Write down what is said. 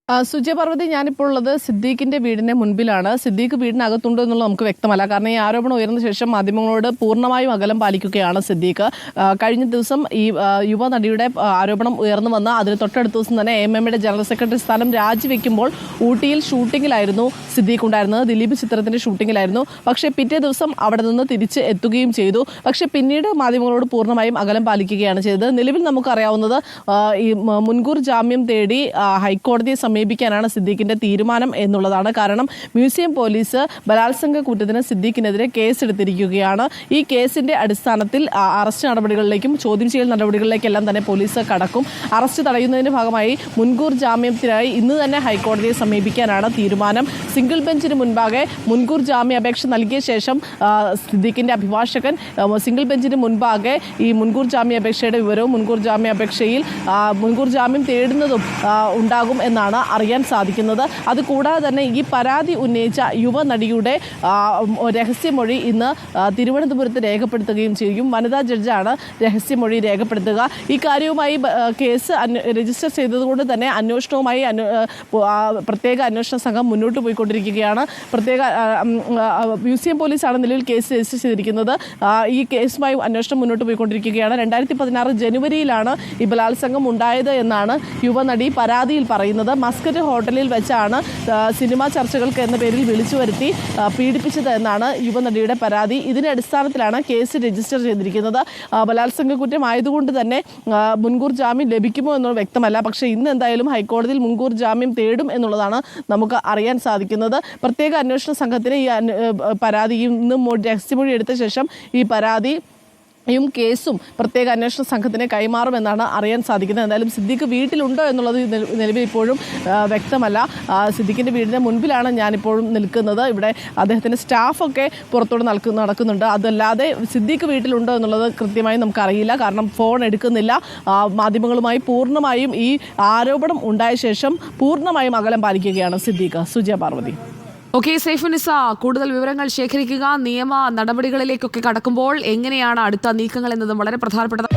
സുജയ പാർവതി, ഞാനിപ്പോൾ ഉള്ളത് സിദ്ദീഖിന്റെ വീടിന്റെ മുൻപിലാണ്. സിദ്ദീഖ് വീടിനകത്തുണ്ടോ എന്നുള്ളത് നമുക്ക് വ്യക്തമല്ല. കാരണം ഈ ആരോപണം ഉയർന്ന ശേഷം മാധ്യമങ്ങളോട് പൂർണ്ണമായും അകലം പാലിക്കുകയാണ് സിദ്ദീഖ്. കഴിഞ്ഞ ദിവസം ഈ യുവനടിയുടെ ആരോപണം ഉയർന്നു വന്ന അതിന് തൊട്ടടുത്ത ദിവസം തന്നെ AMMയുടെ ജനറൽ സെക്രട്ടറി സ്ഥാനം രാജിവെക്കുമ്പോൾ ഊട്ടിയിൽ ഷൂട്ടിങ്ങിലായിരുന്നു സിദ്ദീഖ് ഉണ്ടായിരുന്നത്. ദിലീപ് ചിത്രത്തിന്റെ ഷൂട്ടിങ്ങിലായിരുന്നു. പക്ഷേ പിറ്റേ ദിവസം അവിടെ നിന്ന് തിരിച്ച് എത്തുകയും ചെയ്തു. പക്ഷേ പിന്നീട് മാധ്യമങ്ങളോട് പൂർണ്ണമായും അകലം പാലിക്കുകയാണ് ചെയ്തത്. നിലവിൽ നമുക്കറിയാവുന്നത് ഈ മുൻകൂർ ജാമ്യം തേടി ഹൈക്കോടതിയെ സമീപിക്കാനാണ് സിദ്ദീഖിന്റെ തീരുമാനം എന്നുള്ളതാണ്. കാരണം മ്യൂസിയം പോലീസ് ബലാത്സംഗ കുറ്റത്തിന് സിദ്ദീഖിനെതിരെ കേസെടുത്തിരിക്കുകയാണ്. ഈ കേസിന്റെ അടിസ്ഥാനത്തിൽ അറസ്റ്റ് നടപടികളിലേക്കും ചോദ്യം ചെയ്യൽ നടപടികളിലേക്കെല്ലാം തന്നെ പോലീസ് കടക്കും. അറസ്റ്റ് തടയുന്നതിന്റെ ഭാഗമായി മുൻകൂർ ജാമ്യത്തിനായി ഇന്ന് തന്നെ ഹൈക്കോടതിയെ സമീപിക്കാനാണ് തീരുമാനം. സിംഗിൾ ബെഞ്ചിന് മുൻപാകെ മുൻകൂർ ജാമ്യാപേക്ഷ നൽകിയ ശേഷം സിദ്ദീഖിന്റെ അഭിഭാഷകൻ സിംഗിൾ ബെഞ്ചിന് മുൻപാകെ ഈ മുൻകൂർ ജാമ്യാപേക്ഷയുടെ വിവരവും മുൻകൂർ ജാമ്യാപേക്ഷയിൽ മുൻകൂർ ജാമ്യം തേടുന്നതും ഉണ്ടാകും എന്നാണ് അറിയാൻ സാധിക്കുന്നത്. അതുകൂടാതെ തന്നെ ഈ പരാതി ഉന്നയിച്ച യുവനടിയുടെ രഹസ്യമൊഴി ഇന്ന് തിരുവനന്തപുരത്ത് രേഖപ്പെടുത്തുകയും ചെയ്യും. വനിതാ ജഡ്ജാണ് രഹസ്യമൊഴി രേഖപ്പെടുത്തുക. ഈ കാര്യവുമായി കേസ് രജിസ്റ്റർ ചെയ്തതുകൊണ്ട് തന്നെ അന്വേഷണവുമായി പ്രത്യേക അന്വേഷണ സംഘം മുന്നോട്ട് പോയിക്കൊണ്ടിരിക്കുകയാണ്. മ്യൂസിയം പോലീസാണ് നിലവിൽ കേസ് രജിസ്റ്റർ ചെയ്തിരിക്കുന്നത്. ഈ കേസുമായി അന്വേഷണം മുന്നോട്ട് പോയിക്കൊണ്ടിരിക്കുകയാണ്. 2016 ജനുവരിയിലാണ് ഈ ബലാത്സംഗം ഉണ്ടായത് എന്നാണ് യുവനടി പരാതിയിൽ പറയുന്നത്. മസ്കറ്റ് ഹോട്ടലിൽ വെച്ചാണ് സിനിമാ ചർച്ചകൾക്ക് എന്ന പേരിൽ വിളിച്ചു വരുത്തി പീഡിപ്പിച്ചത് എന്നാണ് യുവനടിയുടെ പരാതി. ഇതിന്റെ അടിസ്ഥാനത്തിലാണ് കേസ് രജിസ്റ്റർ ചെയ്തിരിക്കുന്നത്. ബലാത്സംഗ കുറ്റം ആയതുകൊണ്ട് തന്നെ മുൻകൂർ ജാമ്യം ലഭിക്കുമോ എന്നുള്ളത് വ്യക്തമല്ല. പക്ഷേ ഇന്ന് എന്തായാലും ഹൈക്കോടതിയിൽ മുൻകൂർ ജാമ്യം തേടും എന്നുള്ളതാണ് നമുക്ക് അറിയാൻ സാധിക്കുന്നത്. പ്രത്യേക അന്വേഷണ സംഘത്തിന് ഈ പരാതിയിൽ നിന്നും രഹസ്യമൊഴി എടുത്ത ശേഷം ഈ പരാതിയും കേസും പ്രത്യേക അന്വേഷണ സംഘത്തിന് കൈമാറുമെന്നാണ് അറിയാൻ സാധിക്കുന്നത്. എന്തായാലും സിദ്ദീഖ് വീട്ടിലുണ്ടോ എന്നുള്ളത് നിലവിൽ ഇപ്പോഴും വ്യക്തമല്ല. സിദ്ദീഖിൻ്റെ വീടിൻ്റെ മുൻപിലാണ് ഞാനിപ്പോഴും നിൽക്കുന്നത്. ഇവിടെ അദ്ദേഹത്തിൻ്റെ സ്റ്റാഫൊക്കെ പുറത്തോട്ട് നടക്കുന്നുണ്ട്. അതല്ലാതെ സിദ്ദീഖ് വീട്ടിലുണ്ടോ എന്നുള്ളത് കൃത്യമായി നമുക്കറിയില്ല. കാരണം ഫോൺ എടുക്കുന്നില്ല. മാധ്യമങ്ങളുമായി പൂർണ്ണമായും ഈ ആരോപണം ഉണ്ടായ ശേഷം പൂർണ്ണമായും അകലം പാലിക്കുകയാണ് സിദ്ദീഖ്. സുജയ പാർവതി. ഓക്കെ, സൈഫുന്നിസ, കൂടുതൽ വിവരങ്ങൾ ശേഖരിക്കുക. നിയമ നടപടികളിലേക്കൊക്കെ കടക്കുമ്പോൾ എങ്ങനെയാണ് അടുത്ത നീക്കങ്ങൾ എന്നതും വളരെ പ്രധാനപ്പെട്ടത്.